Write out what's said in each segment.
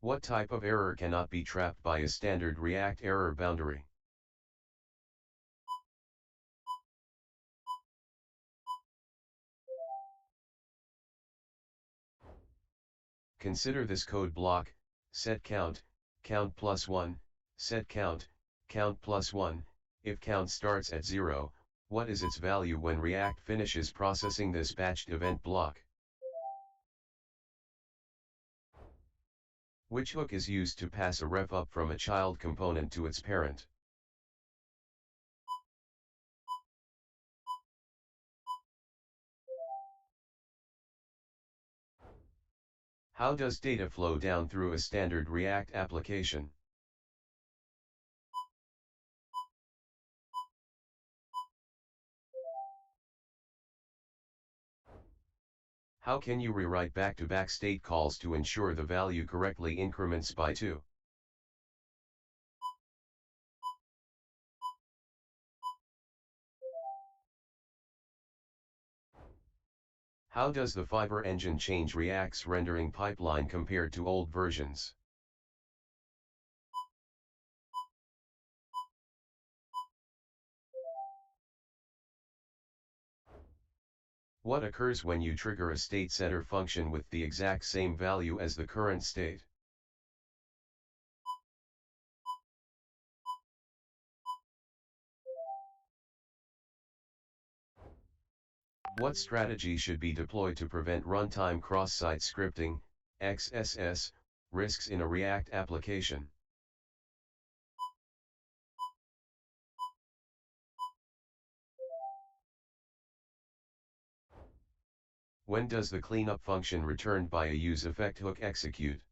What type of error cannot be trapped by a standard React error boundary? Consider this code block: set count, count plus 1, set count, count plus 1. If count starts at 0, what is its value when React finishes processing this batched event block? Which hook is used to pass a ref up from a child component to its parent? How does data flow down through a standard React application? How can you rewrite back-to-back state calls to ensure the value correctly increments by 2? How does the Fiber engine change React's rendering pipeline compared to old versions? What occurs when you trigger a state setter function with the exact same value as the current state? What strategy should be deployed to prevent runtime cross-site scripting, XSS, risks in a React application? When does the cleanup function returned by a useEffect hook execute?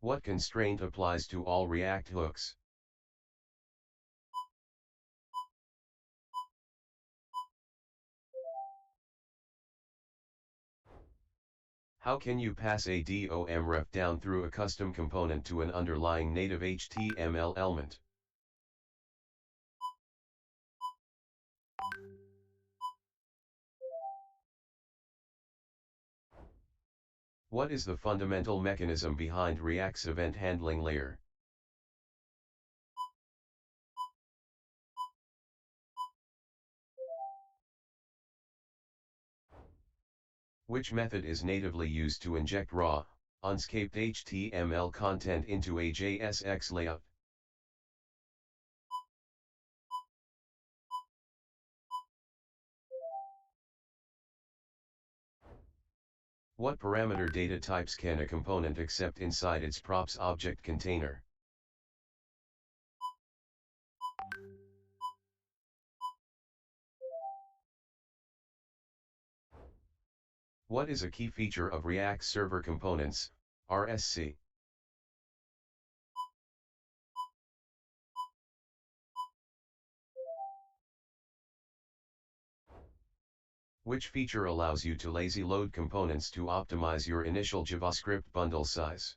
What constraint applies to all React hooks? How can you pass a DOM ref down through a custom component to an underlying native HTML element? What is the fundamental mechanism behind React's event handling layer? Which method is natively used to inject raw, unscaped HTML content into a JSX layout? What parameter data types can a component accept inside its props object container? What is a key feature of React Server Components, RSC? Which feature allows you to lazy load components to optimize your initial JavaScript bundle size?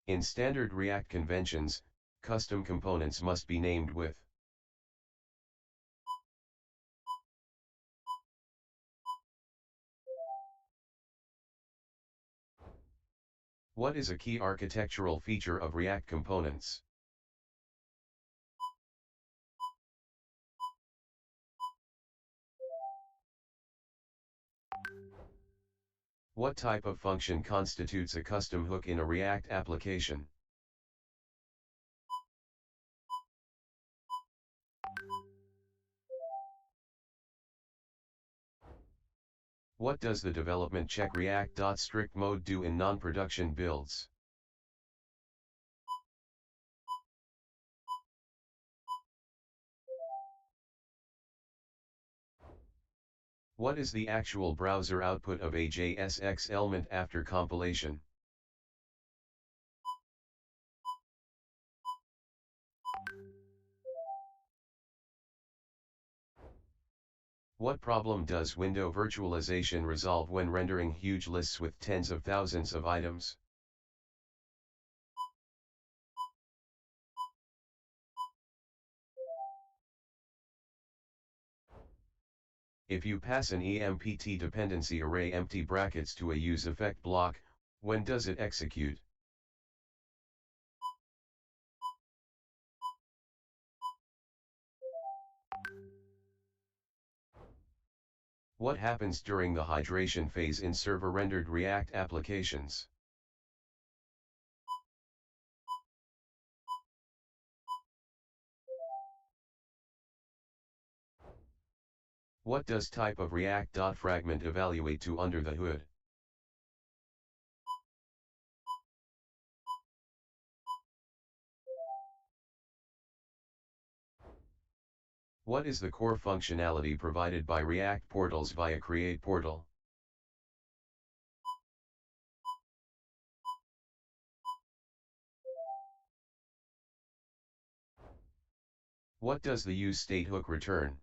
In standard React conventions, custom components must be named with What is a key architectural feature of React components? What type of function constitutes a custom hook in a React application? What does the development check React.strict mode do in non-production builds? What is the actual browser output of a JSX element after compilation? What problem does window virtualization resolve when rendering huge lists with tens of thousands of items? If you pass an EMPT dependency array empty brackets to a useEffect block, when does it execute? What happens during the hydration phase in server-rendered React applications? What does type of React.fragment evaluate to under the hood? What is the core functionality provided by React portals via Create Portal? What does the useState hook return?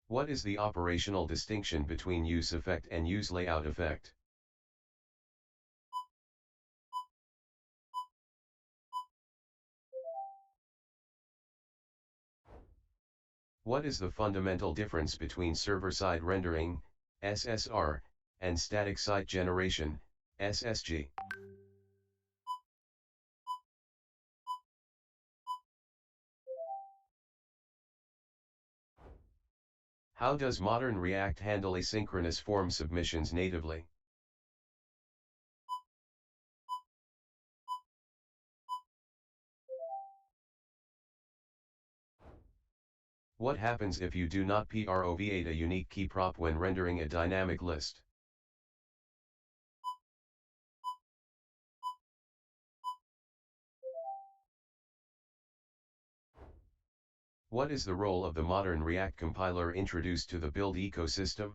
What is the operational distinction between useEffect and useLayoutEffect? What is the fundamental difference between server-side rendering, SSR, and static site generation, SSG? How does modern React handle asynchronous form submissions natively? What happens if you do not provide a unique key prop when rendering a dynamic list? What is the role of the modern React compiler introduced to the build ecosystem?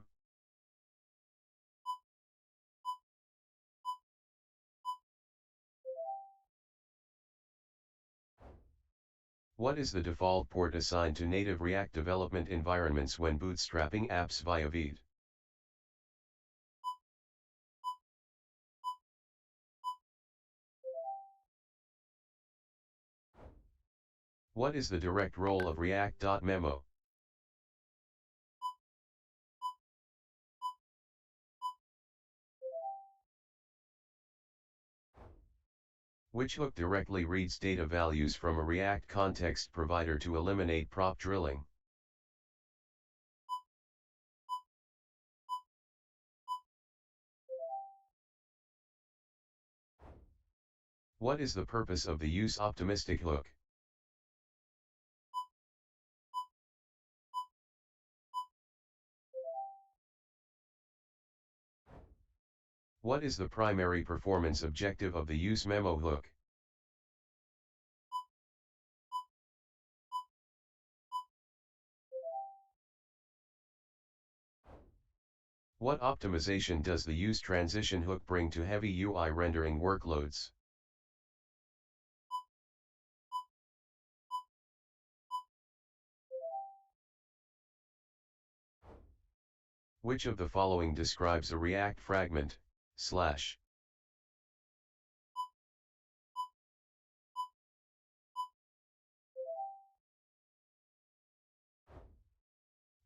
What is the default port assigned to native React development environments when bootstrapping apps via Vite? What is the direct role of React.memo? Which hook directly reads data values from a React context provider to eliminate prop drilling? What is the purpose of the use-optimistic hook? What is the primary performance objective of the useMemo hook? What optimization does the use transition hook bring to heavy UI rendering workloads? Which of the following describes a React fragment, /?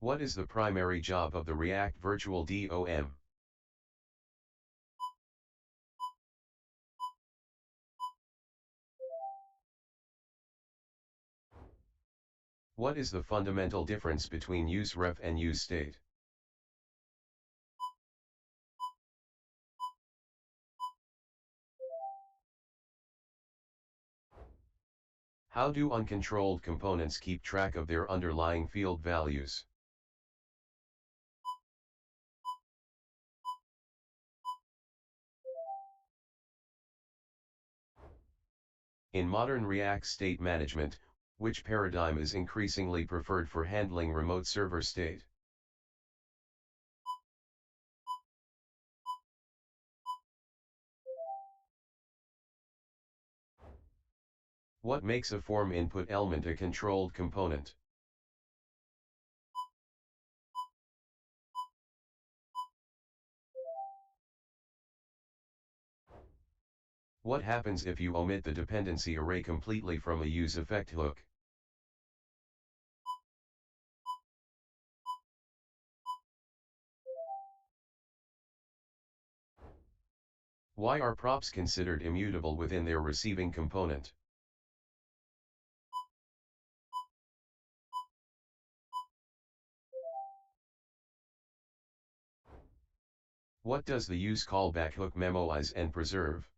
What is the primary job of the React virtual DOM? What is the fundamental difference between useRef and useState? How do uncontrolled components keep track of their underlying field values? In modern React state management, which paradigm is increasingly preferred for handling remote server state? What makes a form input element a controlled component? What happens if you omit the dependency array completely from a useEffect hook? Why are props considered immutable within their receiving component? What does the useCallback hook memoize and preserve?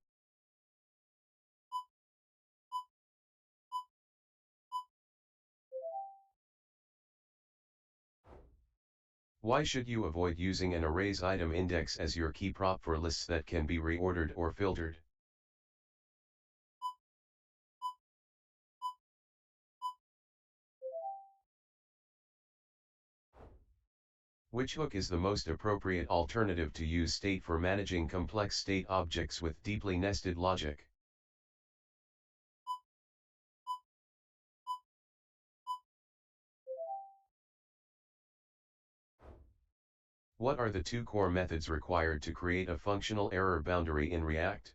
Why should you avoid using an array's item index as your key prop for lists that can be reordered or filtered? Which hook is the most appropriate alternative to useState for managing complex state objects with deeply nested logic? What are the two core methods required to create a functional error boundary in React?